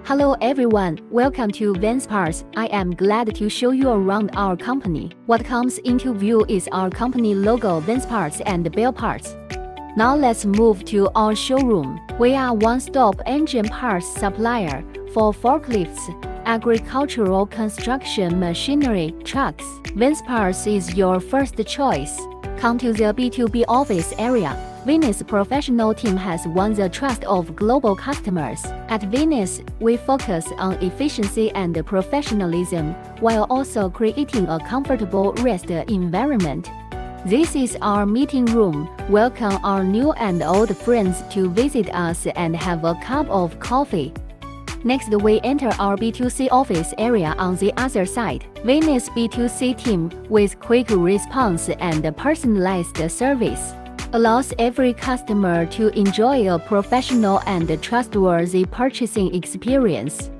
Hello everyone, welcome to VenusParts. I am glad to show you around our company. What comes into view is our company logo VenusParts and Baileparts. Now let's move to our showroom. We are one-stop engine parts supplier for forklifts, agricultural construction machinery, trucks. VenusParts is your first choice. Come to the B2B office area. Venus professional team has won the trust of global customers. At Venus, we focus on efficiency and professionalism, while also creating a comfortable rest environment. This is our meeting room. Welcome our new and old friends to visit us and have a cup of coffee. Next, we enter our B2C office area on the other side. Venus B2C team, with quick response and personalized service, allows every customer to enjoy a professional and trustworthy purchasing experience.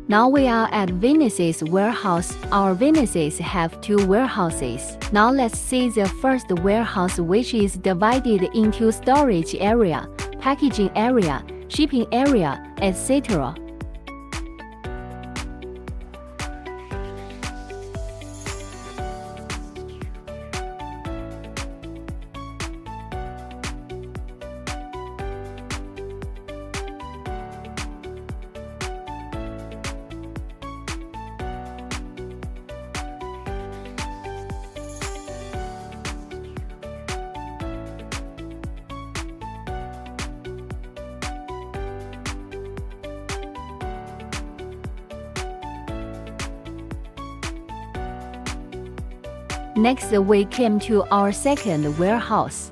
Now we are at Venus's warehouse. Our Venuses have two warehouses. Now let's see the first warehouse, which is divided into storage area, packaging area, shipping area, etc. Next, we came to our second warehouse.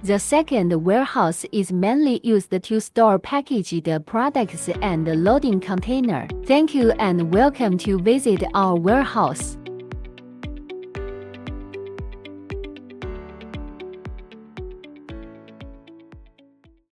The second warehouse is mainly used to store packaged products and loading container. Thank you and welcome to visit our warehouse.